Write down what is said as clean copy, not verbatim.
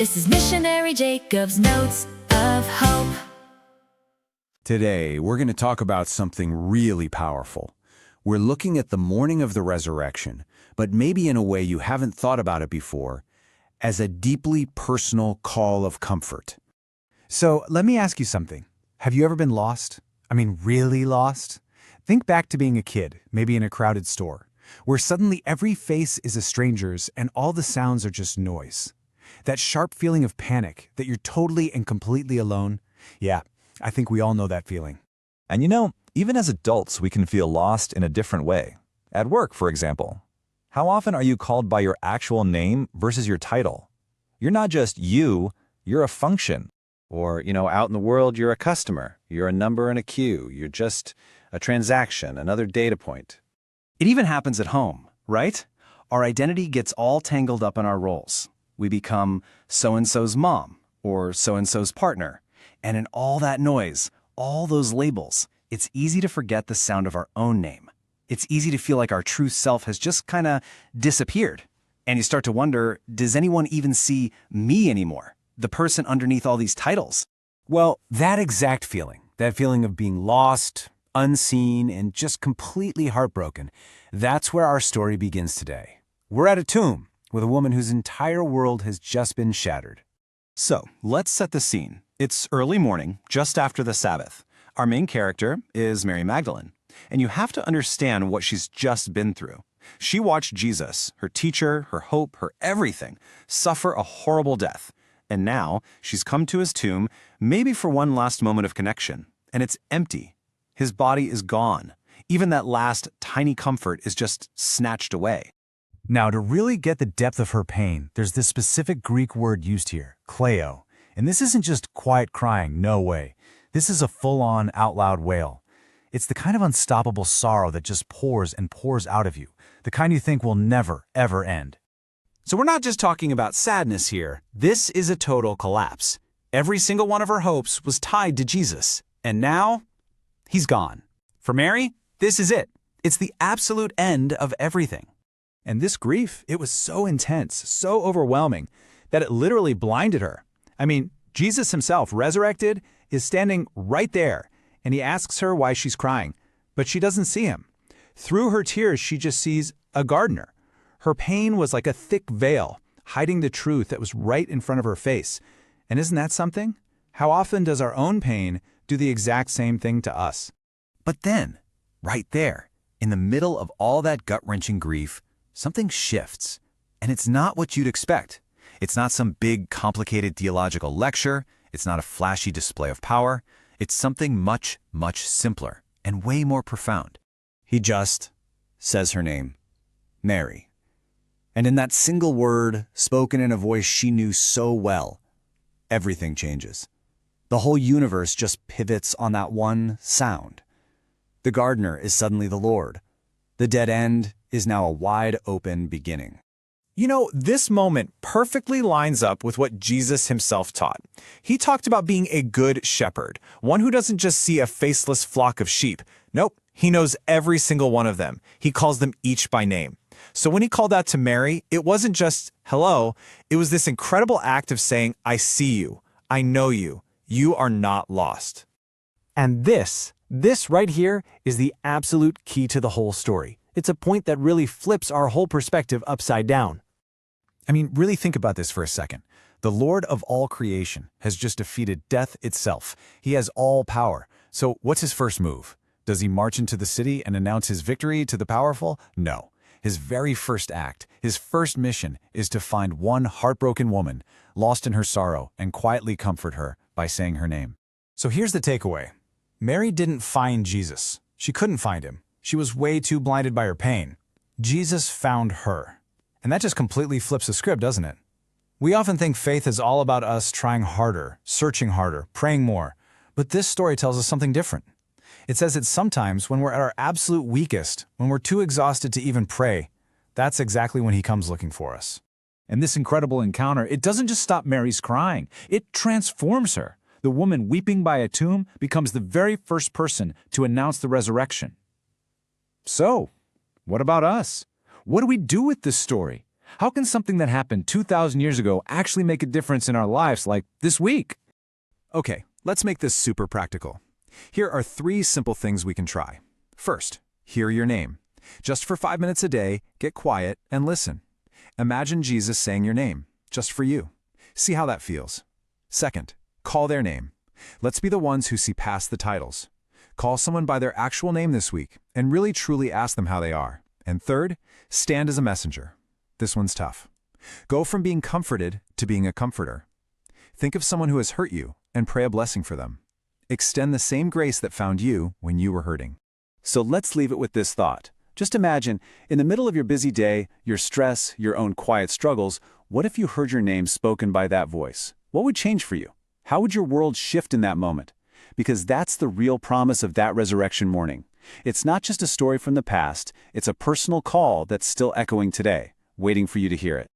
This is Missionary Jacob's Notes of Hope. Today, we're going to talk about something really powerful. We're looking at the morning of the resurrection, but maybe in a way you haven't thought about it before, as a deeply personal call of comfort. So let me ask you something. Have you ever been lost? I mean, really lost? Think back to being a kid, maybe in a crowded store, where suddenly every face is a stranger's and all the sounds are just noise. That sharp feeling of panic, that you're totally and completely alone. Yeah, I think we all know that feeling. And you know, even as adults, we can feel lost in a different way. At work, for example. How often are you called by your actual name versus your title? You're not just you, you're a function. Or, out in the world, you're a customer. You're a number in a queue. You're just a transaction, another data point. It even happens at home, right? Our identity gets all tangled up in our roles. We become so-and-so's mom or so-and-so's partner. And in all that noise, all those labels, it's easy to forget the sound of our own name. It's easy to feel like our true self has just kind of disappeared. And you start to wonder, does anyone even see me anymore? The person underneath all these titles? Well, that exact feeling, that feeling of being lost, unseen, and just completely heartbroken, that's where our story begins today. We're at a tomb with a woman whose entire world has just been shattered. So, let's set the scene. It's early morning, just after the Sabbath. Our main character is Mary Magdalene, and you have to understand what she's just been through. She watched Jesus, her teacher, her hope, her everything, suffer a horrible death. And now, she's come to his tomb, maybe for one last moment of connection, and it's empty. His body is gone. Even that last tiny comfort is just snatched away. Now, to really get the depth of her pain, there's this specific Greek word used here, kleo. And this isn't just quiet crying, no way. This is a full-on, out-loud wail. It's the kind of unstoppable sorrow that just pours and pours out of you, the kind you think will never, ever end. So we're not just talking about sadness here. This is a total collapse. Every single one of her hopes was tied to Jesus. And now, he's gone. For Mary, this is it. It's the absolute end of everything. And this grief, it was so intense, so overwhelming, that it literally blinded her. I mean, Jesus himself, resurrected, is standing right there, and he asks her why she's crying, but she doesn't see him. Through her tears, she just sees a gardener. Her pain was like a thick veil, hiding the truth that was right in front of her face. And isn't that something? How often does our own pain do the exact same thing to us? But then, right there, in the middle of all that gut-wrenching grief, something shifts. And it's not what you'd expect. It's not some big, complicated theological lecture. It's not a flashy display of power. It's something much, much simpler and way more profound. He just says her name, Mary. And in that single word, spoken in a voice she knew so well, everything changes. The whole universe just pivots on that one sound. The gardener is suddenly the Lord. The dead end is now a wide-open beginning. You know, this moment perfectly lines up with what Jesus himself taught. He talked about being a good shepherd, one who doesn't just see a faceless flock of sheep. Nope, he knows every single one of them. He calls them each by name. So when he called out to Mary, it wasn't just, hello, it was this incredible act of saying, I see you, I know you, you are not lost. And this right here is the absolute key to the whole story. It's a point that really flips our whole perspective upside down. I mean, really think about this for a second. The Lord of all creation has just defeated death itself. He has all power. So what's his first move? Does he march into the city and announce his victory to the powerful? No. His very first act, his first mission, is to find one heartbroken woman, lost in her sorrow, and quietly comfort her by saying her name. So here's the takeaway. Mary didn't find Jesus. She couldn't find him. She was way too blinded by her pain. Jesus found her. And that just completely flips the script, doesn't it? We often think faith is all about us trying harder, searching harder, praying more. But this story tells us something different. It says that sometimes when we're at our absolute weakest, when we're too exhausted to even pray, that's exactly when he comes looking for us. And this incredible encounter, it doesn't just stop Mary's crying. It transforms her. The woman weeping by a tomb becomes the very first person to announce the resurrection. So, what about us? What do we do with this story? How can something that happened 2,000 years ago actually make a difference in our lives like this week? Okay, let's make this super practical. Here are 3 simple things we can try. First, hear your name. Just for 5 minutes a day, get quiet and listen. Imagine Jesus saying your name, just for you. See how that feels. Second, call their name. Let's be the ones who see past the titles. Call someone by their actual name this week and really truly ask them how they are. And third, stand as a messenger. This one's tough. Go from being comforted to being a comforter. Think of someone who has hurt you and pray a blessing for them. Extend the same grace that found you when you were hurting. So let's leave it with this thought. Just imagine, in the middle of your busy day, your stress, your own quiet struggles, what if you heard your name spoken by that voice? What would change for you? How would your world shift in that moment? Because that's the real promise of that resurrection morning. It's not just a story from the past, it's a personal call that's still echoing today, waiting for you to hear it.